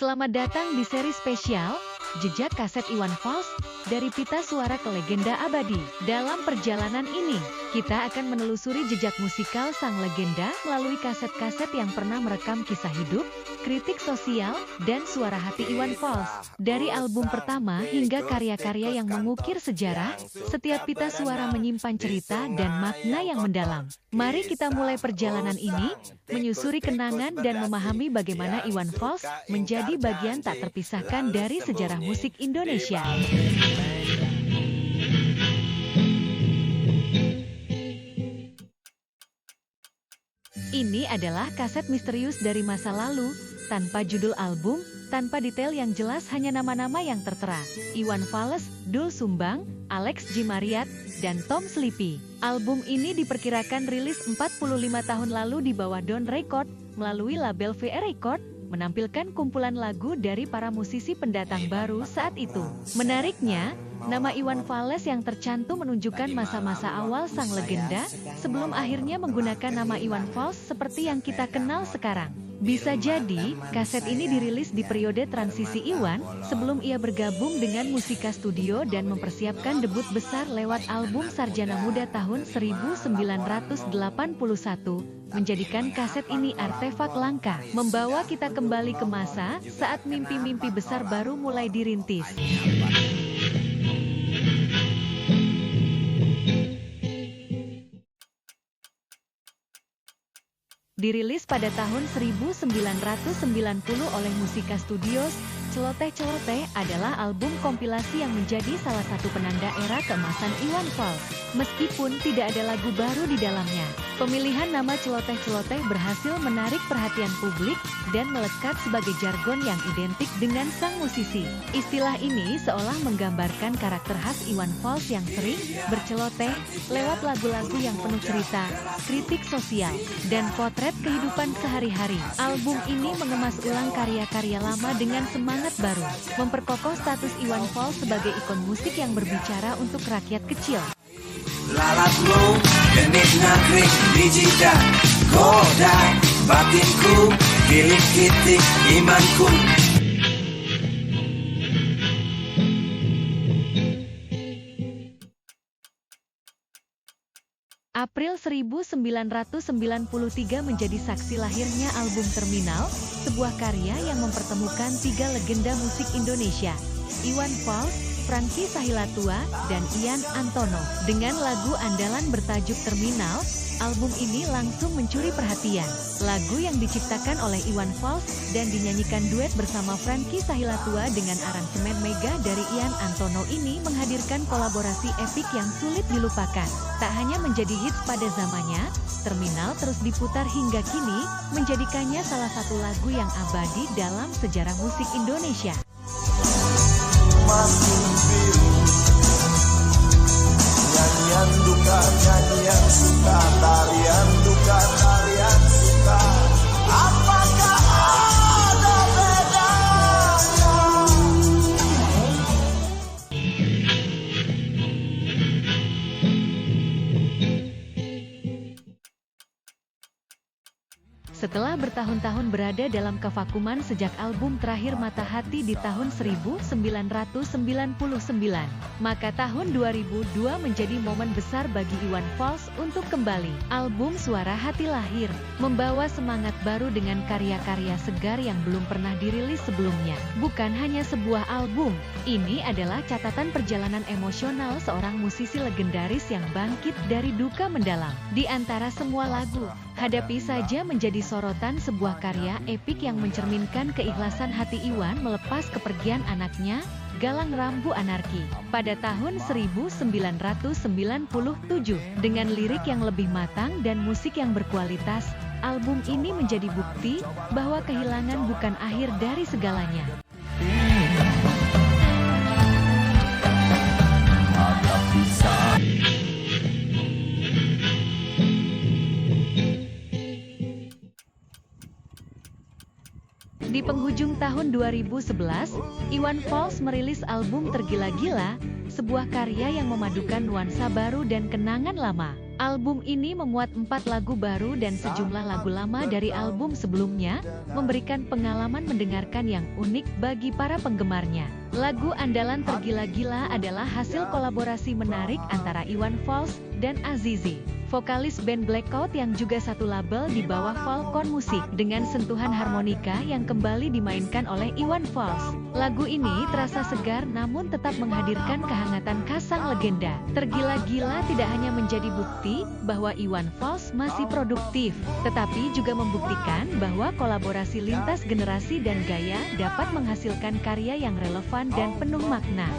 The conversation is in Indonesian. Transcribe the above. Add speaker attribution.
Speaker 1: Selamat datang di seri spesial, Jejak Kaset Iwan Fals, dari pita suara ke legenda abadi. Dalam perjalanan ini, kita akan menelusuri jejak musikal sang legenda melalui kaset-kaset yang pernah merekam kisah hidup, kritik sosial, dan suara hati Iwan Fals. Dari album pertama hingga karya-karya yang mengukir sejarah, setiap pita suara menyimpan cerita dan makna yang mendalam. Mari kita mulai perjalanan ini, menyusuri kenangan dan memahami bagaimana Iwan Fals menjadi bagian tak terpisahkan dari sejarah musik Indonesia. Ini adalah kaset misterius dari masa lalu, tanpa judul album, tanpa detail yang jelas, hanya nama-nama yang tertera. Iwan Fals, Doel Sumbang, Alex Djimariat, dan Tom Sleepy. Album ini diperkirakan rilis 45 tahun lalu di bawah Dawn Record, melalui label VR Record, menampilkan kumpulan lagu dari para musisi pendatang baru saat itu. Menariknya, nama Iwan Fals yang tercantum menunjukkan masa-masa awal sang legenda, sebelum akhirnya menggunakan nama Iwan Fals seperti yang kita kenal sekarang. Bisa jadi, kaset ini dirilis di periode transisi Iwan, sebelum ia bergabung dengan Musika Studio dan mempersiapkan debut besar lewat album Sarjana Muda tahun 1981, menjadikan kaset ini artefak langka, membawa kita kembali ke masa saat mimpi-mimpi besar baru mulai dirintis. Dirilis pada tahun 1990 oleh Musika Studios, Celoteh-Celoteh adalah album kompilasi yang menjadi salah satu penanda era keemasan Iwan Fals. Meskipun tidak ada lagu baru di dalamnya, pemilihan nama Celoteh-Celoteh berhasil menarik perhatian publik dan melekat sebagai jargon yang identik dengan sang musisi. Istilah ini seolah menggambarkan karakter khas Iwan Fals yang sering berceloteh lewat lagu-lagu yang penuh cerita, kritik sosial, dan potret kehidupan sehari-hari. Album ini mengemas ulang karya-karya lama dengan semangat baru, memperkokoh status Iwan Fals sebagai ikon musik yang berbicara untuk rakyat kecil.
Speaker 2: Lalatmu, genit nakrik di jidat, goda batinku, kilik titik imanku.
Speaker 1: April 1993 menjadi saksi lahirnya album Terminal, sebuah karya yang mempertemukan tiga legenda musik Indonesia, Iwan Fals, Franky Sahilatua, dan Ian Antono. Dengan lagu andalan bertajuk Terminal, album ini langsung mencuri perhatian. Lagu yang diciptakan oleh Iwan Fals dan dinyanyikan duet bersama Franky Sahilatua dengan aransemen Mega dari Ian Antono ini menghadirkan kolaborasi epik yang sulit dilupakan. Tak hanya menjadi hits pada zamannya, Terminal terus diputar hingga kini, menjadikannya salah satu lagu yang abadi dalam sejarah musik Indonesia.
Speaker 2: Nyanyian duka, nyanyian suka, tarian duka, tarian suka. Apakah ada bedanya?
Speaker 1: Setelah bertahun-tahun berada dalam kevakuman sejak album terakhir Mata Hati di tahun 1999, maka tahun 2002 menjadi momen besar bagi Iwan Fals untuk kembali. Album Suara Hati lahir, membawa semangat baru dengan karya-karya segar yang belum pernah dirilis sebelumnya. Bukan hanya sebuah album, ini adalah catatan perjalanan emosional seorang musisi legendaris yang bangkit dari duka mendalam. Di antara semua lagu, Hadapi Saja menjadi sorotan, sebuah karya epik yang mencerminkan keikhlasan hati Iwan melepas kepergian anaknya, Galang Rambu Anarki, pada tahun 1997. Dengan lirik yang lebih matang dan musik yang berkualitas, album ini menjadi bukti bahwa kehilangan bukan akhir dari segalanya. Di penghujung tahun 2011, Iwan Fals merilis album Tergila-Gila, sebuah karya yang memadukan nuansa baru dan kenangan lama. Album ini memuat 4 lagu baru dan sejumlah lagu lama dari album sebelumnya, memberikan pengalaman mendengarkan yang unik bagi para penggemarnya. Lagu andalan Tergila-Gila adalah hasil kolaborasi menarik antara Iwan Fals dan Azizi, vokalis band Blackout yang juga satu label di bawah Falcon Music, dengan sentuhan harmonika yang kembali dimainkan oleh Iwan Fals. Lagu ini terasa segar namun tetap menghadirkan kehangatan khas sang legenda. Tergila-Gila tidak hanya menjadi bukti bahwa Iwan Fals masih produktif, tetapi juga membuktikan bahwa kolaborasi lintas generasi dan gaya dapat menghasilkan karya yang relevan dan penuh makna.